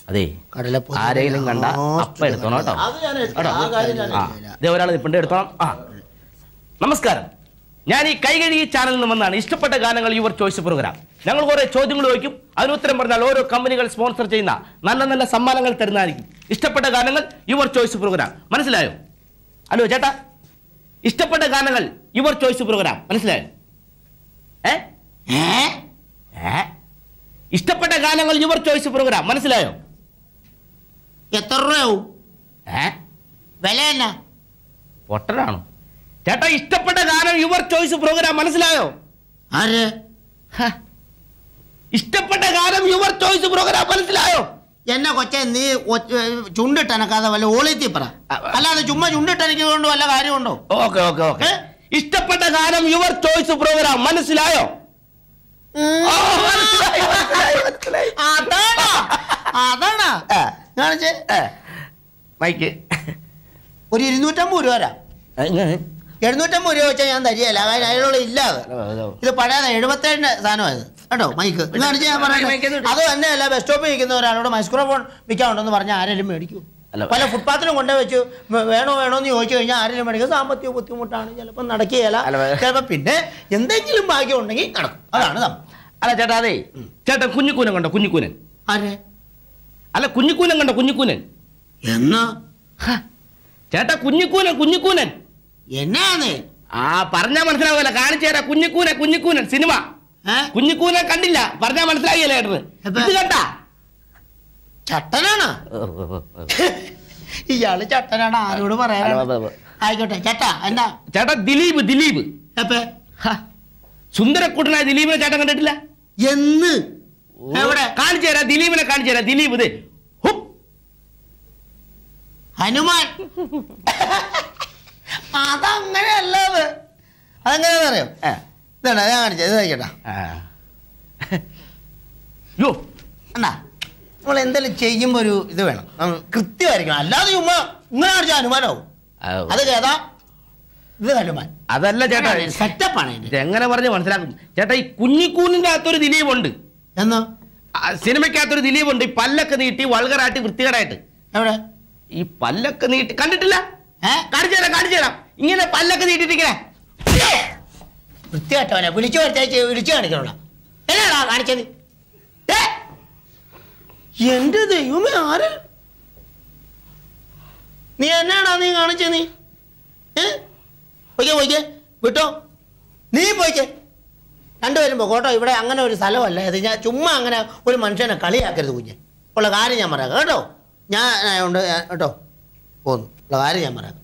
അതെ ആരെങ്കിലും കണ്ട അപ്പം എടുത്തോണം കേട്ടോ. ഇതേ ഒരാൾ നിൽപ്പുണ്ട്, എടുത്തോണം. നമസ്കാരം, ഞാൻ ഈ കൈകഴുകി ചാനലിൽ നിന്ന് വന്നാണ്. ഇഷ്ടപ്പെട്ട ഗാനങ്ങൾ യുവർ ചോയ്സ് പ്രോഗ്രാം. ഞങ്ങൾ കുറെ ചോദ്യങ്ങൾ ചോദിക്കും, അതിന് ഉത്തരം പറഞ്ഞാൽ ഓരോ കമ്പനികൾ സ്പോൺസർ ചെയ്യുന്ന നല്ല നല്ല സമ്മാനങ്ങൾ തരുന്നതായിരിക്കും. ഇഷ്ടപ്പെട്ട ഗാനങ്ങൾ യുവർ ചോയ്സ് പ്രോഗ്രാം. മനസ്സിലായോ? ഹലോ ചേട്ടാ, ഇഷ്ടപ്പെട്ട ഗാനങ്ങൾ യുവർ ചോയ്സ് പ്രോഗ്രാം. മനസ്സിലായോ? ഇഷ്ടപ്പെട്ട ഗാനങ്ങൾ യുവർ ചോയ്സ് പ്രോഗ്രാം. മനസ്സിലായോ? എത്ര രൂപയാവും? വില എന്നാ? പൊട്ടനാണോ ചേട്ടാ? ഇഷ്ടപ്പെട്ട ഗാനം യുവർ ചോയ്സ് പ്രോഗ്രാം. മനസ്സിലായോ? ആര്? ഇഷ്ടപ്പെട്ട ഗാനം യുവർ ചോയ്സ് പ്രോഗ്രാം. മനസ്സിലായോ? എന്നെ കൊച്ചെ, നീ ചുണ്ടിട്ടനക്കാതെ വല്ല ഓളിത്തി പറ, അല്ലാതെ ചുമ്മാ ചുണ്ടിട്ടെനിക്ക് കൊണ്ട് വല്ല കാര്യമുണ്ടോ? Okay okay okay. ഇഷ്ടപ്പെട്ട ഗാനം യുവർ ചോയ്സ് പ്രോഗ്രാം. മനസ്സിലായോ? അതാണോ കാണിച്ചേ? മൈക്ക് ഒരു 250 രൂപ തരാം. 750 രൂപ വെച്ചാൽ ഞാൻ തരികയല്ല, അതിനുള്ള ഇല്ലാതെ. ഇത് പഴയത് 77 സാധനമായത് കേട്ടോ. മൈക്ക് കാണിച്ച് ഞാൻ പറയാം. അത് തന്നെയല്ല, ബസ് സ്റ്റോപ്പിൽ നിൽക്കുന്ന ഒരാളോട് മൈക്രോഫോൺ വിൽക്കാനുണ്ടെന്ന് പറഞ്ഞാൽ ആരെങ്കിലും മേടിക്കൂ? പല ഫുട്പാത്തിലും കൊണ്ടു വെച്ച് വേണോ എന്ന് ചോദിച്ചു കഴിഞ്ഞാൽ ആരെങ്കിലും മേടിക്കും. സാമ്പത്തിക ബുദ്ധിമുട്ടാണ്, ചിലപ്പോൾ നടക്കുകയില്ല, ചിലപ്പോൾ പിന്നെ എന്തെങ്കിലും ഭാഗ്യം ഉണ്ടെങ്കിൽ നടക്കും. അതാണ് നമ്മൾ. അല്ല ചേട്ടാ, അതെ ചേട്ടാ, കുഞ്ഞിക്കൂനൻ കണ്ടോ? കുഞ്ഞിക്കൂനൻ. ആരെ? അല്ല, കുഞ്ഞിക്കൂനൻ കണ്ടോ? കുഞ്ഞിക്കൂനൻ എന്നാ ചേട്ടാ? കുഞ്ഞിക്കൂനൻ എന്നാന്ന് പറഞ്ഞാ മനസ്സിലാവില്ല. കാണിച്ചു തരാം. കുഞ്ഞിക്കൂനൻ സിനിമ. കുഞ്ഞിക്കൂനൻ കണ്ടില്ല, പറഞ്ഞാ മനസ്സിലാകില്ല ചേട്ടന്. ഇത് കണ്ടാ? ചട്ടനാണ് ഇയാള്. ചട്ടനാണ്, ആരോട് പറയാ? ആയിക്കോട്ടെ ചേട്ടാ. എന്താ ചേട്ടാ? ദിലീപ്. സുന്ദരക്കുട്ടനായ ദിലീപിനെ ചേട്ടൻ കണ്ടിട്ടില്ല? എന്ന്? എവിടെ? കാണിച്ചു തരാം, ദിലീപിനെ കാണിച്ചു തരാം. ദിലീപ് ഇത് ഹനുമാൻ. അതങ്ങനെയല്ലത്. അതെങ്ങനെയാ അറിയാം? ഇതാണ് ഞാൻ കാണിച്ചത്. ഇത് കഴിക്കട്ടാ. എന്നാ നമ്മൾ എന്തെങ്കിലും ചെയ്യുമ്പോ ഒരു ഇത് വേണം, കൃത്യമായിരിക്കണം. അല്ലാതെ ചുമ്മാ ഇങ്ങനെ കാണിച്ച ഹനുമാനാവും. അത് കേതാ? ഇത് ഹനുമാൻ. അതല്ല ചേട്ടാ, സെറ്റപ്പാണ്. എങ്ങനെ പറഞ്ഞ് മനസ്സിലാക്കും ചേട്ടാ? ഈ കുഞ്ഞിക്കൂനിന്റെ അകത്തൊരു ദിലീപുണ്ട്. എന്നോ? സിനിമയ്ക്കകത്തൊരു ദിലീപുണ്ട്. ഈ പല്ലൊക്കെ നീട്ടി വൾഗറായിട്ട് വൃത്തികേടായിട്ട്. എവിടെ? ഈ പല്ലൊക്കെ നീട്ടി കണ്ടിട്ടില്ല? കാണിച്ചു തരാം. ഇങ്ങനെ പല്ലൊക്കെ നീട്ടിട്ടിങ്ങനെ വൃത്തികെട്ടവനെ വിളിച്ചു കാണിക്കണ എന്നാടാ കാണിച്ചത്? എന്റെ ദൈവമേ, ആര്? നീ എന്നാടാ നീ കാണിച്ചത്? നീ പോയിക്കേ വിട്ടോ, നീ പോയിക്കേ. രണ്ടുപേരും പോകട്ടോ. ഇവിടെ അങ്ങനെ ഒരു സ്ഥലമല്ല ഇത്. ഞാൻ ചുമ്മാ അങ്ങനെ ഒരു മനുഷ്യനെ കളിയാക്കരുത് കുഞ്ഞെ. ഉള്ള കാര്യം ഞാൻ പറയാം കേട്ടോ. ഞാൻ ഉണ്ട് കേട്ടോ. പോന്നു. ഉള്ള കാര്യം ഞാൻ പറയാം.